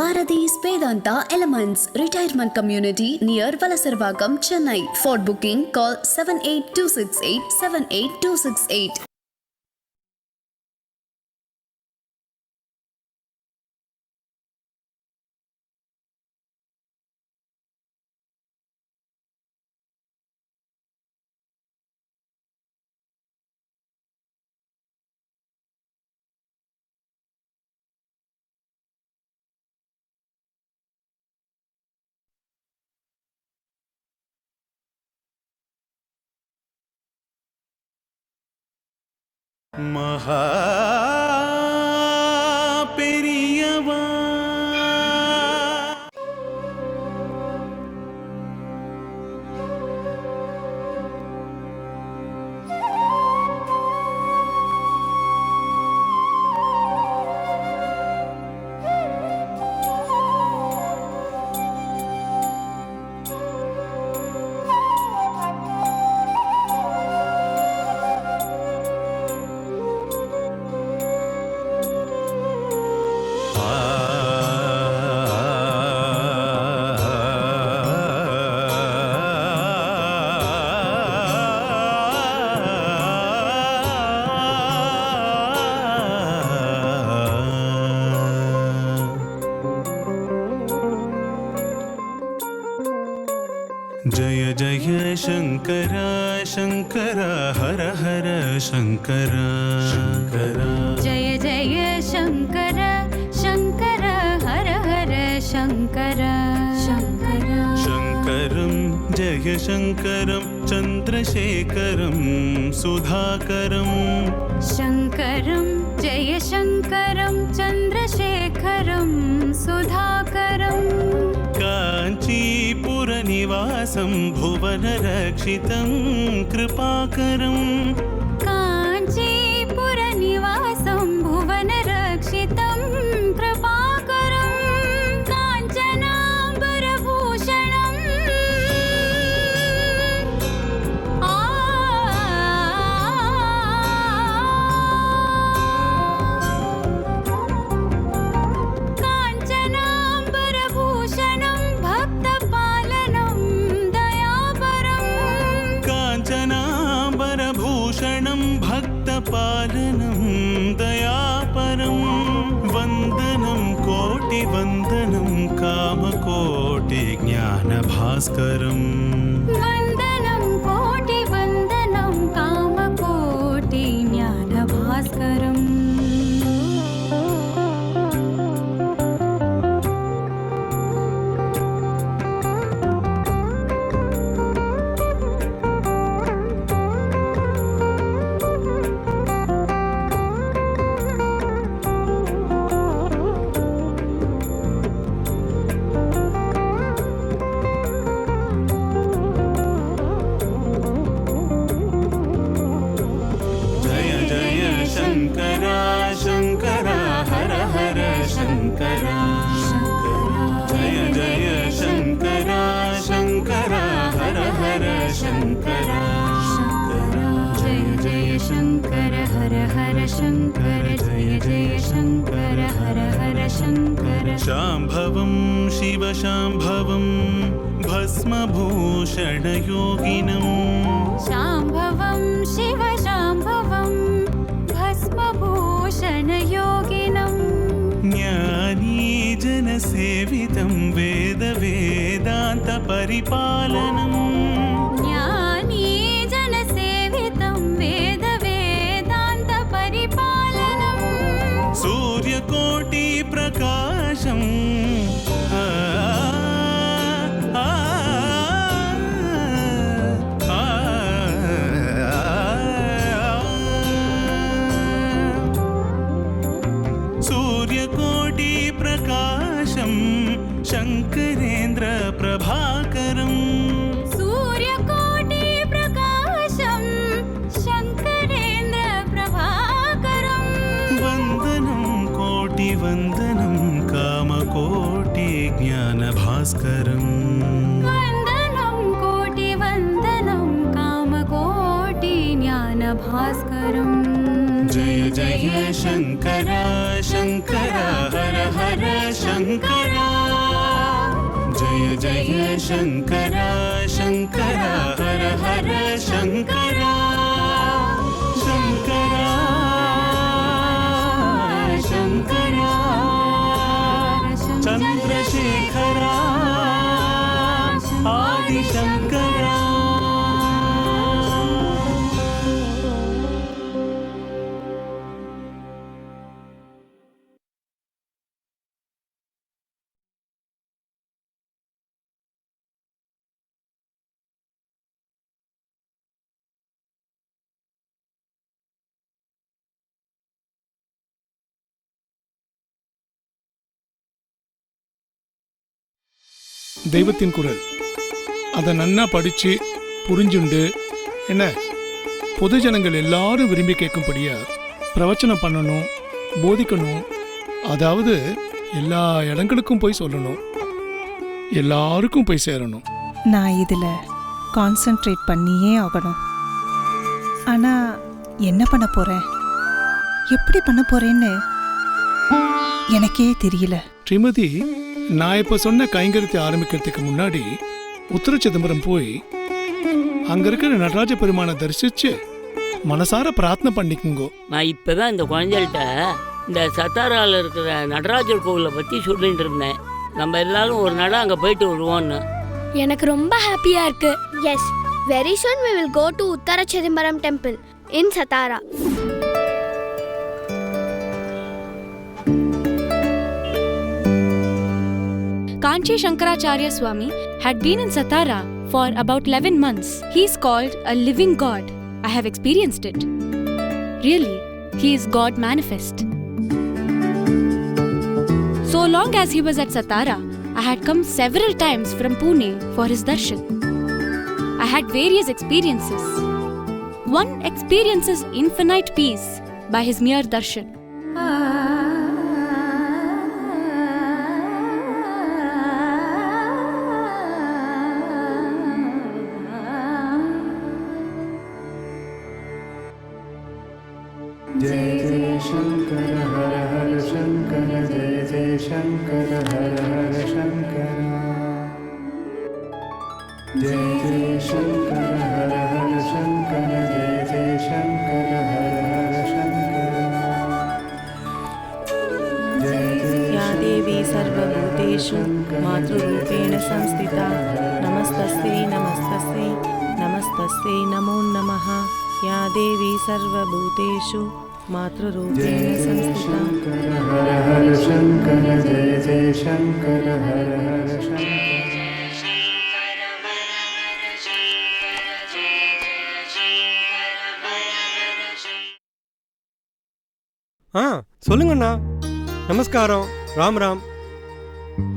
Bharati's Vedanta Elements Retirement Community near Valasarvagam, Chennai. For booking, call 78268 78268. மகா பெரியவா जय जय शंकर शंकर हर हर शंकर शंकर जय जय शंकर शंकर हर हर शंकर शंकर शंकरं जय शंकरं चंद्रशेखरं सुधाकरं शंकरं जय शंकरं चंद्रशेखरं सुधाकरं काञ्चीपुरनिवासं भुवनरक्षितं कृपाकरं काञ्चीपुरनिवासं भुवनरक्षितं कृपाकरं काञ्चनाम्बरभूषणम् काञ्चनाम्बरभूषणं भक्तपालनं दयापरं काञ्चनाम्बरभूषणं भक्तपालनं दयापरं वन्दनं कोटिवन्दनं कामकोटिज्ञानभास्करम् वन्दनं कोटिवन्दनं कामकोटिज्ञानभास्करम् शंकर शंकर हर हर शंकर जय जय शंकर शंकर हर हर शंकर जय जय शंकर हर हर शंकर जय जय शंकर हर हर शंकर शाम्भवं शिव शाम्भवं भस्मभूषणयोगिनं शाम्भवं शिव शाम्भवं भस्मभूषणयोगिनं ज्ञानीजनसेवितं वेदवेदान्तपरिपालनम् ज्ञानीजनसेवितं वेदवेदान्तपरिपालनं सूर्यकोटिप्रकाशम् सूर्यकोटिप्रकाशं शंकरेन्द्र प्रभाकरं सूर्यकोटिप्रकाशं शंकरेन्द्र प्रभाकरं वन्दनं कोटिवन्दनं कामकोटिज्ञानभास्करम् वन्दनं कोटिवन्दनं कामकोटिज्ञानभास्करम् जय जय शंकर शंकर हर हर शंकर जय जय शंकर शंकर हर हर शंकर शंकर शंकर चंद्रशेखर आदि शंकर தெய்வத்தின் குரல் அதை நன்னா படித்து புரிஞ்சுண்டு என்ன பொதுஜனங்கள் எல்லாரும் விரும்பி கேட்கும்படியா பிரவச்சனம் பண்ணணும், போதிக்கணும். அதாவது எல்லா இடங்களுக்கும் போய் சொல்லணும், எல்லாருக்கும் போய் சேரணும். நான் இதில் கான்சென்ட்ரேட் பண்ணியே ஆகணும். ஆனால் என்ன பண்ண போகிறேன், எப்படி பண்ண போகிறேன்னு எனக்கே தெரியல. ஸ்ரீமதி, நான் இப்போ சொன்ன கைங்கரியத்தை ஆரம்பிக்கிறதுக்கு முன்னாடி உத்தர சிதம்பரம் போய் அங்கே இருக்கிற நடராஜ பெருமானை தரிசிச்சு மனசார பிரார்த்தனை பண்ணிக்குங்கோ. நான் இப்போதான் இந்த குழந்தைகள்கிட்ட இந்த சத்தாராவில் இருக்கிற நடராஜர் கோவிலை பற்றி சொல்லிட்டு இருந்தேன். நம்ம எல்லாரும் ஒரு நடம் அங்கே போயிட்டு வருவோன்னு. எனக்கு ரொம்ப ஹாப்பியா இருக்கு. Yes, very soon we will go to Uttara Chidambaram temple in Satara. Kanchi Shankaracharya Swami had been in Satara for about 11 months. He is called a living God. I have experienced it. Really, he is God manifest. So long as he was at Satara, I had come several times from Pune for his darshan. I had various experiences. One experiences infinite peace by his mere darshan. जय जय शंकर हर हर शंकर जय जय शंकर हर हर शंकर जय जय शंकर हर हर शंकर जय जय शंकर हर हर शंकर जय जय या देवी सर्वभूतेषु मातृरूपेण संस्थिता नमस्तस्यै नमस्तस्यै नमस्तस्यै नमो नमः. या देवी सर्वभूतेषु मातृरूपेण संस्थिता हर हर शंकर जय जय शंकर हर हर शंकर சொல்லுங்கண்ணா. நமஸ்காரம். ராம் ராம்.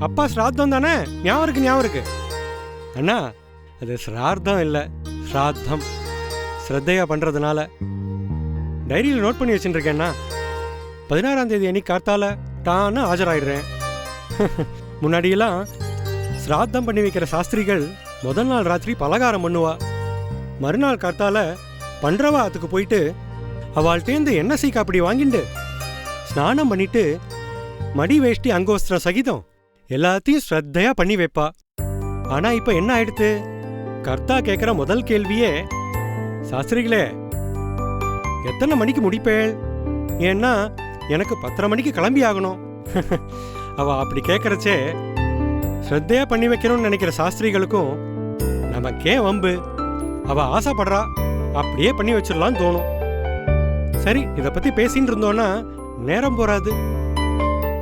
அப்பா ஸ்ராத்தம் தானே? ஞாபகம் இருக்கு அண்ணா. அது ஸ்ரார்த்தம் இல்லை, ஸ்ராத்தம். ஸ்ரத்தையா பண்ணுறதுனால டைரியில் நோட் பண்ணி வச்சுருக்கேன்னா 16ஆம் தேதி அன்னைக்கு கார்த்தால டான்னு ஆஜராயிடுறேன். முன்னாடியெல்லாம் ஸ்ராத்தம் பண்ணி வைக்கிற சாஸ்திரிகள் முதல் நாள் ராத்திரி பலகாரம் பண்ணுவா. மறுநாள் கார்த்தால பண்றவா அதுக்கு போயிட்டு அவள்கிட்டேருந்து எண்ணெய் சீக்கா அப்படி வாங்கிட்டு ஸ்நானம் பண்ணிட்டு மடி வேஷ்டி அங்கோஸ்திரம் சகிதம் எல்லாத்தையும் ஸ்ரத்தையா பண்ணி வைப்பா. ஆனா இப்ப என்ன ஆயிடுத்து? கர்த்தா கேட்குற முதல் கேள்வியே, சாஸ்திரிகளே எத்தனை மணிக்கு முடிப்பேள்? ஏன்னா எனக்கு 10:30 மணிக்கு கிளம்பி ஆகணும். அவ அப்படி கேட்கறச்சே ஸ்ரத்தையா பண்ணி வைக்கணும்னு நினைக்கிற சாஸ்திரிகளுக்கும் நமக்கே வம்பு. அவ ஆசைப்படுறா, அப்படியே பண்ணி வச்சிடலான்னு தோணும். சரி, இதை பத்தி பேசின்னு இருந்தோன்னா நேரம் போறாது.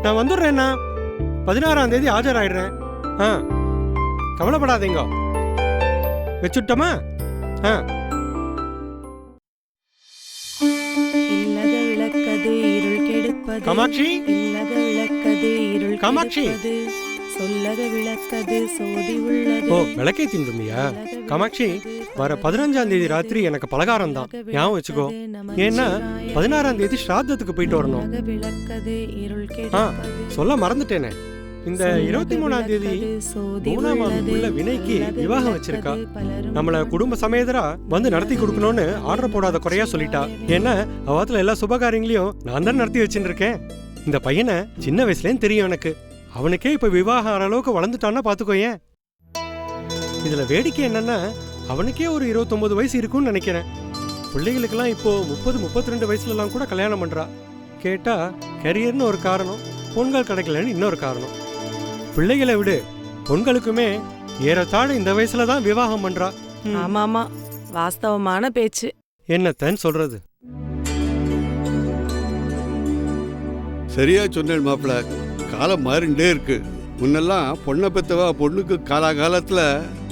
நான் வந்துடுறேன்னா 16ஆம் தேதி ஆஜராயிடுறேன். கவலைப்படாதீங்க. வச்சுட்டோமா? இல்லக விளக்கது இருள் கெடுப்பது. காமாட்சி. இல்லக விளக்கது இருள் காமாட்சி. சொல்லக விளக்கது சோதி உள்ளது. ஓ, விளக்கேத்தின்னு இருந்தியா? காமாட்சி, வர 15ஆம் தேதி ராத்திரி எனக்கு பலகாரம் தான், ஞாபகம் வச்சுக்கோ. ஏன்னா 16ஆம் தேதி ஸ்ராத்தத்துக்கு போயிட்டு வரணும். சொல்ல மறந்துட்டேனே. இந்த 23ஆம் தேதி மூணாம் மாதத்துக்குள்ள வினைக்கு விவாகம் வச்சிருக்கா. நம்மள குடும்ப சமேதரா வந்து நடத்தி கொடுக்கணும்னு ஆர்டர் போடாத குறையா சொல்லிட்டா. ஏன்னா அவத்துல எல்லா சுபகாரியங்களையும் நான் தான் நடத்தி வச்சுட்டு இருக்கேன். இந்த பையனை சின்ன வயசுலேயும் தெரியும் எனக்கு. அவனுக்கே இப்ப விவாகம் ஆற அளவுக்கு வளர்ந்துட்டான்னா பாத்துக்கோயேன். இதுல வேடிக்கை என்னன்னா அவனுக்கே ஒரு 29 வயசு இருக்கும்னு நினைக்கிறேன். பிள்ளைகளுக்கெல்லாம் இப்போ 30-32 வயசுலலாம் கூட கல்யாணம் பண்றா. கேட்டா கரியர்னு ஒரு காரணம், பொண்கள் கிடைக்கலன்னு இன்னொரு காரணம். பிள்ளைகளை விடு, பொண்களுக்குமே ஏறத்தாழ இந்த வயசுல தான் விவாகம் பண்றா. ஆமா ஆமா, வாஸ்தவமான பேச்சு. என்னத்தன்னு சொல்றது? சரியா சொன்னேன் மாப்பிள்ள. காலம் மாறிண்டே இருக்கு. முன்னெல்லாம் பொண்ணை பெற்றவா பொண்ணுக்கு காலாகாலத்தில்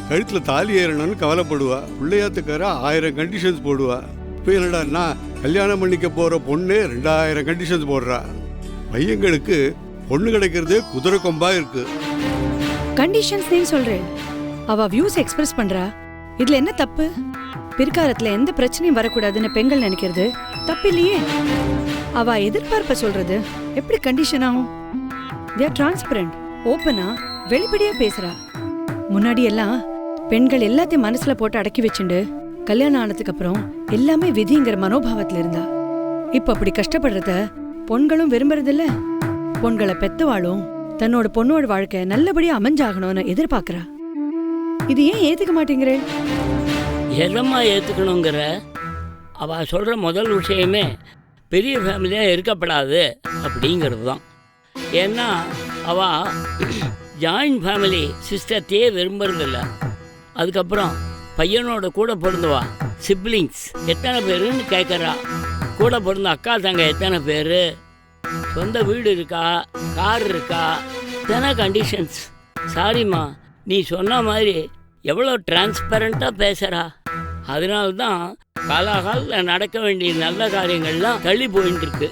கழுத்தில் தாலி ஏறணும்னு கவலைப்படுவா. பிள்ளையாத்துக்கார 1000 கண்டிஷன்ஸ் போடுவா. இப்போ என்னடான்னா கல்யாணம் பண்ணிக்க போகிற பொண்ணு 2000 கண்டிஷன்ஸ் போடுறா. பையங்களுக்கு பொண்ணு கிடைக்கிறதே குதிரை கொம்பா இருக்கு. கண்டிஷன்ஸ் சொல்றேன். அவ வியூஸ் எக்ஸ்பிரஸ் பண்றா. இதுல என்ன தப்பு? பிற்காலத்துல எந்த பிரச்சனையும் வரக்கூடாதுன்னு பெண்கள் நினைக்கிறது தப்பு இல்லையே. அவ எதிர்பார்ப்ப சொல்றது எப்படி கண்டிஷன் ஆகும்? they are transparent, ஓப்பனா வெளிப்படையா பேசுறா. முன்னாடி எல்லாம் பெண்கள் எல்லாத்தையும் மனசுல போட்டு அடக்கி வச்சுண்டு கல்யாணம் ஆனதுக்கு அப்புறம் எல்லாமே விதிங்கிற மனோபாவத்துல இருந்தா. இப்ப அப்படி கஷ்டப்படுறத பொண்களும் விரும்புறதில்ல. பொண்களை பெத்தவாளும் தன்னோட பொண்ணோட வாழ்க்கை நல்லபடியா அமைஞ்சாகணும்னு எதிர்பார்க்கறா. இது ஏன் ஏத்துக்க மாட்டேங்கிறேன்? எதம்மா ஏற்றுக்கணுங்கிற? அவள் சொல்கிற முதல் விஷயமே பெரிய ஃபேமிலியாக இருக்கப்படாது அப்படிங்கிறது தான். ஏன்னா அவள் ஜாயின்ட் ஃபேமிலி சிஸ்டத்தையே விரும்புறதில்ல. அதுக்கப்புறம் பையனோட கூட பிறந்தவா சிப்ளிங்ஸ் எத்தனை பேருன்னு கேட்குறா. கூட பிறந்த அக்கா தங்க எத்தனை பேர், சொந்த வீடு இருக்கா, கார் இருக்கா, எத்தனை கண்டிஷன்ஸ். சாரிம்மா, நீ சொன்ன மாதிரி எவ்வளோ டிரான்ஸ்பரண்ட்டாக பேசுகிறா. அதனால்தான் காலாகாலில் நடக்க வேண்டிய நல்ல காரியங்கள்லாம் தள்ளி போயிட்டு இருக்கு.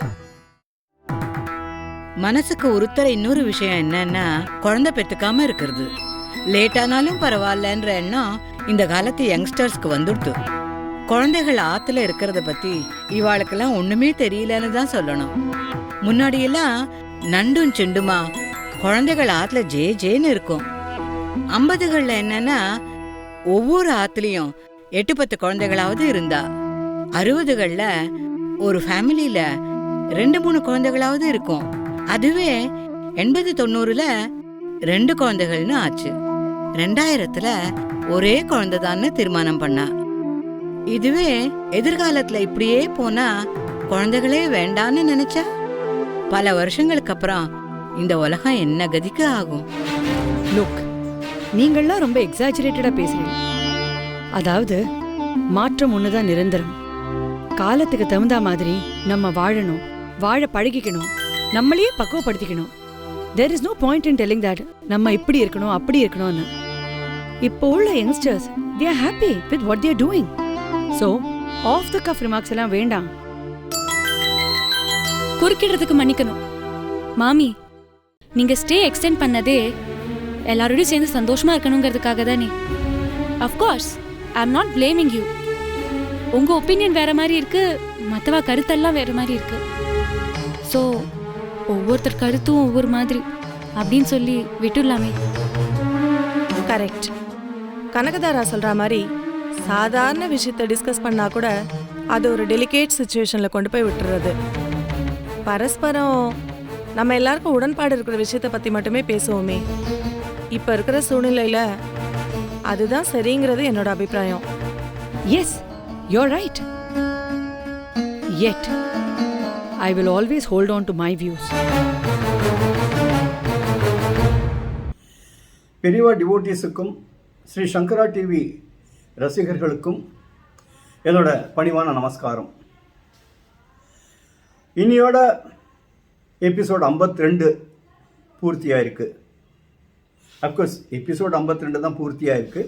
மனசுக்கு உறுத்துற இன்னொரு விஷயம் என்னன்னா குழந்தை பெற்றுக்காம இருக்கிறது. லேட்டானாலும் பரவாயில்லன்ற எண்ணம் இந்த காலத்து யங்ஸ்டர்ஸ்க்கு வந்துடுத்து. குழந்தைகள் ஆத்துல இருக்கிறத பத்தி இவாளுக்கெல்லாம் ஒண்ணுமே தெரியலன்னு தான் சொல்லணும். முன்னாடியெல்லாம் நண்டும் சிண்டுமா குழந்தைகள் ஆத்துல ஜேன்னு இருக்கும். 50கள்ல என்னன்னா ஒவ்வொரு ஆத்துலயும் 8-10 குழந்தைகளாவது இருந்தா. 60கள்ல ஒரு ஃபேமிலியில 2-3 குழந்தைகளாவது இருக்கும். அதுவே 80-90ல 2 குழந்தைகள்னு ஆச்சு. 2000த்துல ஒரே குழந்தைதான்னு தீர்மானம் பண்ணா. இதுவே எதிர்காலத்துல இப்படியே போனா குழந்தைகளே வேண்டான்னு நினைச்சா பல வருஷங்களுக்கு அப்புறம் இந்த உலகம் என்ன கதிக்கு ஆகும்? லுக், நீங்கள்லாம் ரொம்ப எக்ஸாஜரேட்டடா பேசுறீங்க. அதாவது மாற்றம் ஒண்ணுதான் நிரந்தரம். காலத்துக்கு தகுந்த மாதிரி நம்ம வாழணும், வாழ பழகிக்கணும், நம்மளையே பக்குவப்படுத்திக்கணும். there is no point in telling that நம்ம இப்படி இருக்கணும் அப்படி இருக்கணும்னு. இப்போ உள்ள youngsters they are happy with what they are doing. so off the cuff remarks எல்லாம் வேண்டாம். குறுக்கிடுறதுக்கு மன்னிக்கணும் மாமி. நீங்க ஸ்டே எக்ஸ்டெண்ட் பண்ணதே எல்லாரோடையும் சேர்ந்து சந்தோஷமா இருக்கணுங்கிறதுக்காக தானே. Of course I am not blaming you. உங்க ஒப்பீனியன் வேற மாதிரி இருக்கு, மற்றவா கருத்தெல்லாம் வேற மாதிரி இருக்கு. ஸோ ஒவ்வொருத்தர் கருத்தும் ஒவ்வொரு மாதிரி அப்படின்னு சொல்லி விட்டுடலாமே. கரெக்ட். கனகதாரா சொல்ற மாதிரி சாதாரண விஷயத்தை டிஸ்கஸ் பண்ணா கூட அது ஒரு டெலிகேட் சிச்சுவேஷன்ல கொண்டு போய் விட்டுறது. பரஸ்பரம் நம்ம எல்லாருக்கும் உடன்பாடு இருக்கிற விஷயத்தை பத்தி மட்டுமே பேசுவோமே. இப்ப இருக்கிற சூழ்நிலையில அதுதான் சரிங்கிறது என்னோட அபிப்பிராயம். yes, you're right. yet I will always hold on to my views. பெரியவா டிவோட்டீஸுக்கும் ஸ்ரீ சங்கரா டிவி ரசிகர்களுக்கும் என்னோட பணிவான நமஸ்காரம். இன்னையோட எபிசோட் 52 பூர்த்தியாயிருக்கு. அஃப்கோர்ஸ் எபிசோட் 52 தான் பூர்த்தியாயிருக்கு.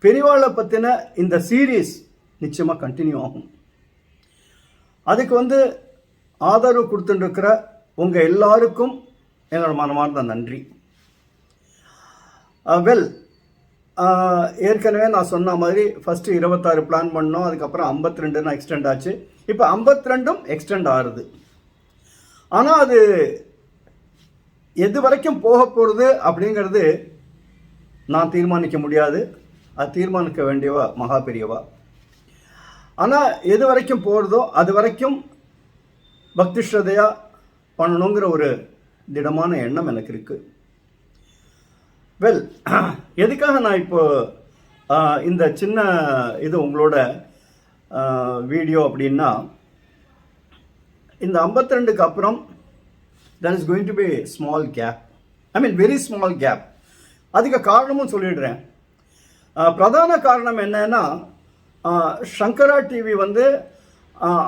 பெரியவாளை பற்றின இந்த சீரீஸ் நிச்சயமாக கண்டினியூ ஆகும். அதுக்கு ஆதரவு கொடுத்துட்டுருக்கிற உங்கள் எல்லாருக்கும் என்னோட மனமார்ந்த நன்றி. ஏற்கனவே நான் சொன்ன மாதிரி ஃபஸ்ட்டு 26 பிளான் பண்ணோம், அதுக்கப்புறம் 52 எக்ஸ்டெண்ட் ஆச்சு. இப்போ 52ம் எக்ஸ்டெண்ட் ஆகுது. ஆனால் அது எது வரைக்கும் போக போகிறது அப்படிங்கிறது நான் தீர்மானிக்க முடியாது. அது தீர்மானிக்க வேண்டியவா மகா பெரியவா. ஆனால் எது வரைக்கும் போகிறதோ அது வரைக்கும் பக்தி ஸ்ரத்தையாக பண்ணணுங்கிற ஒரு திடமான எண்ணம் எனக்கு இருக்குது. வெல், எதுக்காக நான் இப்போ இந்த சின்ன இது உங்களோட வீடியோ அப்படின்னா, இந்த 52க்கு அப்புறம் there is going to be a small gap. I mean very small gap. அதுக்கு காரணமும் சொல்லிடுறேன். பிரதான காரணம் என்னன்னா, சங்கரா டிவி வந்து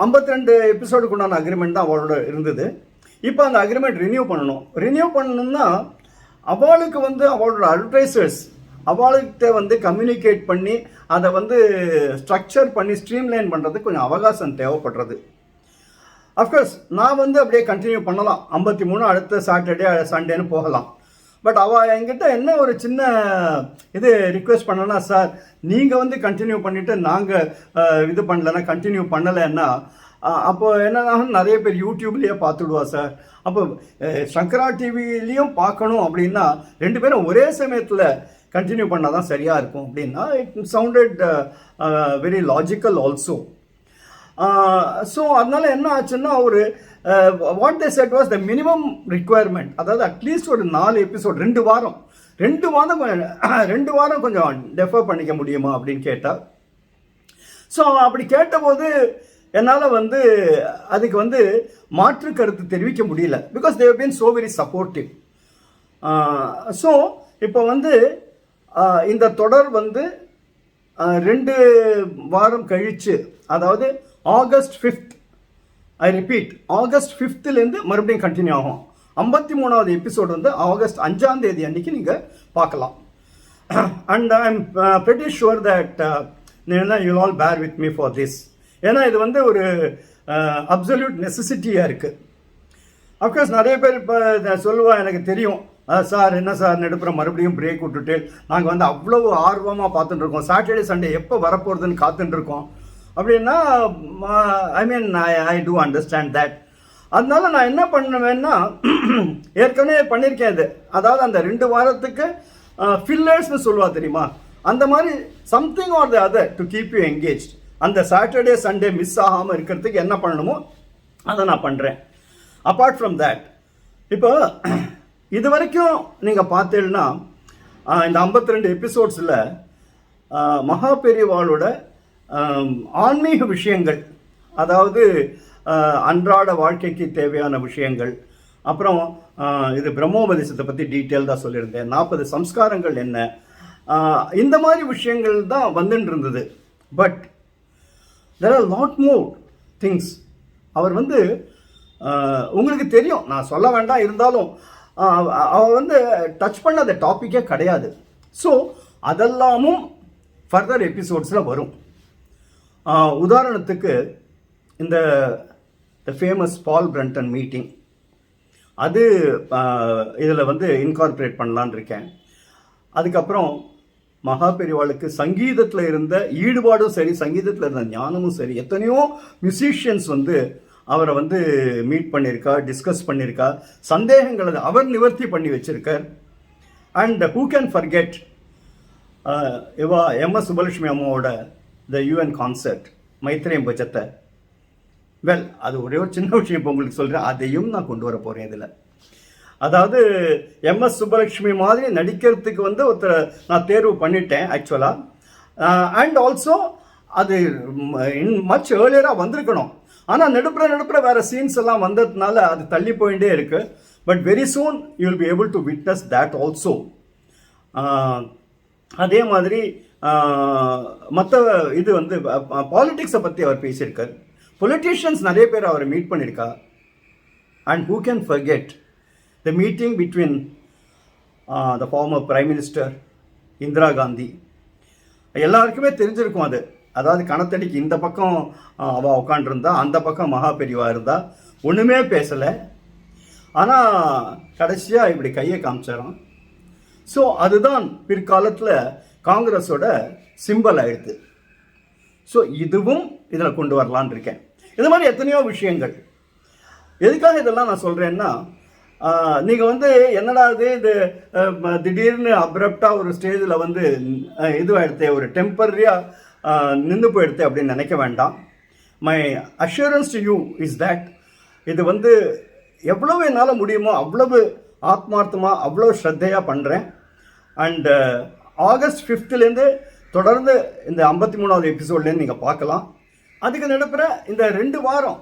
52 எபிசோடுக்கு உண்டான அக்ரிமெண்ட் தான் அவளோட இருந்தது. இப்போ அந்த அக்ரிமெண்ட் ரினியூ பண்ணணும்னா அவளுக்கு வந்து அவளோட அட்வர்டைசர்ஸ் அவள்கிட்ட வந்து கம்யூனிகேட் பண்ணி அதை வந்து ஸ்ட்ரக்சர் பண்ணி ஸ்ட்ரீம்லைன் பண்ணுறதுக்கு கொஞ்சம் அவகாசம் தேவைப்படுறது. அஃப்கோர்ஸ் நான் வந்து அப்படியே கண்டினியூ பண்ணலாம், 53 அடுத்த சாட்டர்டே சண்டேன்னு போகலாம். பட் அவள் என்கிட்ட என்ன ஒரு சின்ன இது ரிக்வெஸ்ட் பண்ணனா, சார் நீங்கள் வந்து கண்டினியூ பண்ணிவிட்டு நாங்கள் இது பண்ணலைன்னா கண்டினியூ பண்ணலைன்னா அப்போது என்னன்னா நிறைய பேர் யூடியூப்லேயே பார்த்துடுவா சார். அப்போ சங்கரா டிவிலையும் பார்க்கணும் அப்படின்னா 2 பேரும் ஒரே சமயத்தில் கண்டினியூ பண்ணால் தான் சரியாக இருக்கும் அப்படின்னா it sounded very logical also. So அதனால என்ன ஆச்சுன்னா, ஒரு what they said was the minimum requirement, அதாவது அட்லீஸ்ட் ஒரு 4 எபிசோட் 2 வாரம் கொஞ்சம் டெஃபர் பண்ணிக்க முடியுமா அப்படின்னு கேட்டால். ஸோ அப்படி கேட்டபோது என்னால் வந்து அதுக்கு வந்து மாற்று கருத்து தெரிவிக்க முடியல. Because they have been so very supportive. So இப்போ வந்து இந்த தொடர் வந்து 2 வாரம் கழித்து, அதாவது August 5th, I repeat August 5th மறுபடியும் கண்டினியூ ஆகும். 53வது எபிசோடு வந்து ஆகஸ்ட் 5ஆம் தேதி அன்னைக்கு நீங்கள் பார்க்கலாம். And I am pretty sure that you all bear with me for this. ஏன்னா இது வந்து ஒரு அப்சல்யூட் நெசசிட்டியாக இருக்குது. அஃப்கோர்ஸ் நிறைய பேர் இப்போ சொல்லுவா, எனக்கு தெரியும் சார், என்ன சார் நடுப்புற மறுபடியும் பிரேக் விட்டுட்டு நாங்கள் வந்து அவ்வளவு ஆர்வமாக பார்த்துட்டுருக்கோம், சாட்டர்டே சண்டே எப்போ வரப்போகிறதுன்னு காத்துட்டுருக்கோம் அப்படின்னா, ஐ மீன் ஐ டூ அண்டர்ஸ்டாண்ட் தட். அதனால நான் என்ன பண்ணுவேன்னா, ஏற்கனவே பண்ணியிருக்கேன் இது, அதாவது அந்த 2 வாரத்துக்கு ஃபில்லர்ஸ்னு சொல்லுவா தெரியுமா, அந்த மாதிரி something R the other to keep you engage. அந்த சாட்டர்டே சண்டே மிஸ் ஆகாமல் இருக்கிறதுக்கு என்ன பண்ணணுமோ அதை நான் பண்ணுறேன். அப்பார்ட் ஃப்ரம் தேட், இப்போ இது வரைக்கும் நீங்கள் பார்த்தீங்கன்னா இந்த 52 எபிசோட்ஸில் மகா பெரியவாளோட ஆன்மீக விஷயங்கள், அதாவது அன்றாட வாழ்க்கைக்கு தேவையான விஷயங்கள், அப்புறம் இது பிரம்மோபதேசத்தை பற்றி டீட்டெயில்டாக சொல்லியிருந்தேன், 40 சம்ஸ்காரங்கள் என்ன, இந்த மாதிரி விஷயங்கள் தான் வந்துட்டு இருந்தது. But there are lot more things. அவர் வந்து உங்களுக்கு தெரியும், நான் சொல்ல வேண்டாம், இருந்தாலும் அவர் வந்து டச் பண்ண டாப்பிக்கே கிடையாது. ஸோ அதெல்லாமும் ஃபர்தர் எபிசோட்ஸில் வரும். உதாரணத்துக்கு இந்த ஃபேமஸ் பால் பிரண்டன் மீட்டிங், அது இதில் வந்து இன்கார்பரேட் பண்ணலான்னு இருக்கேன். அதுக்கப்புறம் மகா பெரியவாளுக்கு சங்கீதத்தில் இருந்த ஈடுபாடும் சரி, சங்கீதத்தில் இருந்த ஞானமும் சரி, எத்தனையோ மியூசிஷியன்ஸ் வந்து அவரை வந்து மீட் பண்ணியிருக்கா, டிஸ்கஸ் பண்ணியிருக்கா, சந்தேகங்களை அவர் நிவர்த்தி பண்ணி வச்சிருக்கார். அண்ட் ஹூ கேன் ஃபர்கெட் இவா எம்எஸ் சுப்பலட்சுமி அம்மாவோட த யூஎன் கான்சர்ட் மைத்ரேயம் பட்சத்தை. வெல், அது ஒரே ஒரு சின்ன விஷயம் இப்போ உங்களுக்கு சொல்கிறேன், அதையும் நான் கொண்டு வர போகிறேன் இதில். அதாவது எம்எஸ் சுப்பலட்சுமி மாதிரி நடிக்கிறதுக்கு வந்து ஒருத்தர் நான் தேர்வு பண்ணிட்டேன் ஆக்சுவலாக. அண்ட் ஆல்சோ அது மச் ஏர்லியராக வந்திருக்கணும், ஆனால் நடுப்புற வேறு சீன்ஸ் எல்லாம் வந்ததுனால அது தள்ளி போயிட்டே இருக்குது. But very soon you will be able to witness that also. அதே மாதிரி மற்ற இது வந்து பாலிட்டிக்ஸை பற்றி அவர் பேசியிருக்கார். பொலிட்டீஷியன்ஸ் நிறைய பேர் அவரை மீட் பண்ணியிருக்கா. And who can forget the meeting between the former Prime Minister Indira Gandhi. எல்லாருக்குமே தெரிஞ்சிருக்கும் அது. அதாவது கணத்தடிக்கு இந்த பக்கம் அவள் உட்காண்டிருந்தா, அந்த பக்கம் மகா பெரியவா இருந்தா, ஒன்றுமே பேசலை. ஆனால் கடைசியாக இப்படி கையை காமிச்சாராம். ஸோ அதுதான் பிற்காலத்தில் காங்கிரஸோட சிம்பல் ஆயிடுது. ஸோ இதுவும் இதில் கொண்டு வரலான் இருக்கேன். இது மாதிரி எத்தனையோ விஷயங்கள். எதுக்காக இதெல்லாம் நான் சொல்கிறேன்னா, நீங்கள் வந்து என்னடா இது திடீர்னு அப்ரப்டாக ஒரு ஸ்டேஜில் வந்து இதுவாகிடுது, ஒரு டெம்பரரியாக நின்று போயிடுது அப்படின்னு நினைக்க வேண்டாம். My assurance to you is that இது வந்து எவ்வளவு என்னால் முடியுமோ அவ்வளவு ஆத்மார்த்தமாக அவ்வளோ ஸ்ரத்தையாக பண்ணுறேன். அண்டு ஆகஸ்ட் 5லேருந்து தொடர்ந்து இந்த 53வது எபிசோட்லேருந்து நீங்கள் பார்க்கலாம். அதுக்கு நடுப்புற இந்த 2 வாரம்,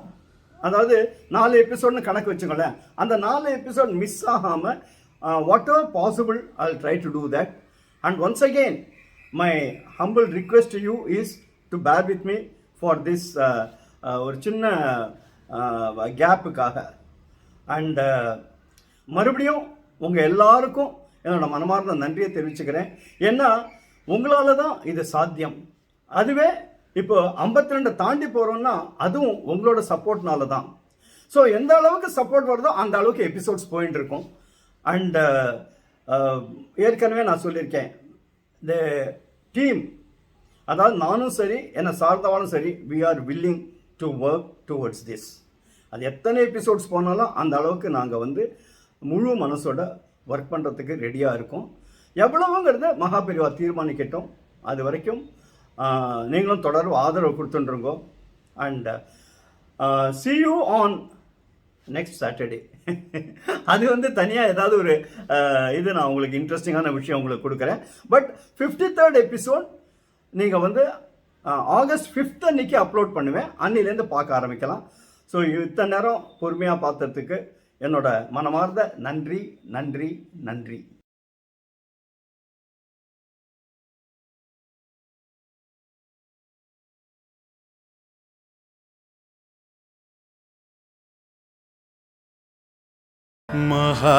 அதாவது 4 எபிசோட்னு கணக்கு வச்சுக்கோங்களேன், அந்த 4 எபிசோட் மிஸ் ஆகாமல் what ever possible I will try to do that. And once again my humble request to you is to bear with me for this ஒரு சின்ன கேப்புக்காக. அண்ட் மறுபடியும் உங்கள் எல்லாருக்கும் என்னோட மனமார்ந்த நன்றியை தெரிவிச்சுக்கிறேன். ஏன்னா உங்களால் தான் இது சாத்தியம். அதுவே இப்போ 52 தாண்டி போகிறோன்னா அதுவும் உங்களோட சப்போர்ட்னால தான். ஸோ எந்த அளவுக்கு சப்போர்ட் வருதோ அந்த அளவுக்கு எபிசோட்ஸ் போயிட்டு இருக்கும். அண்டு ஏற்கனவே நான் சொல்லியிருக்கேன், இந்த டீம், அதாவது நானும் சரி என்னை சார்ந்தவாலும் சரி, we are willing to work towards this. அது எத்தனை எபிசோட்ஸ் போனாலும் அந்த அளவுக்கு நாங்கள் வந்து முழு மனசோட ஒர்க் பண்ணுறதுக்கு ரெடியாக இருக்கோம். எவ்வளவுங்கிறத மகாபெரிவா தீர்மானிக்கட்டும். அது வரைக்கும் நீங்களும் தொடர்பு ஆதரவு கொடுத்துட்டுருங்கோ. And see you on next Saturday. அது வந்து தனியாக ஏதாவது ஒரு இது நான் உங்களுக்கு இன்ட்ரெஸ்டிங்கான விஷயம் உங்களுக்கு கொடுக்குறேன். பட் 53rd எபிசோட் நீங்கள் வந்து ஆகஸ்ட் 5th அன்னைக்கு அப்லோட் பண்ணுவேன். அன்னிலேருந்து பார்க்க ஆரம்பிக்கலாம். ஸோ இத்தனை நேரம் பொறுமையாக பார்த்ததுக்கு என்னோட மனமார்ந்த நன்றி நன்றி நன்றி. மகா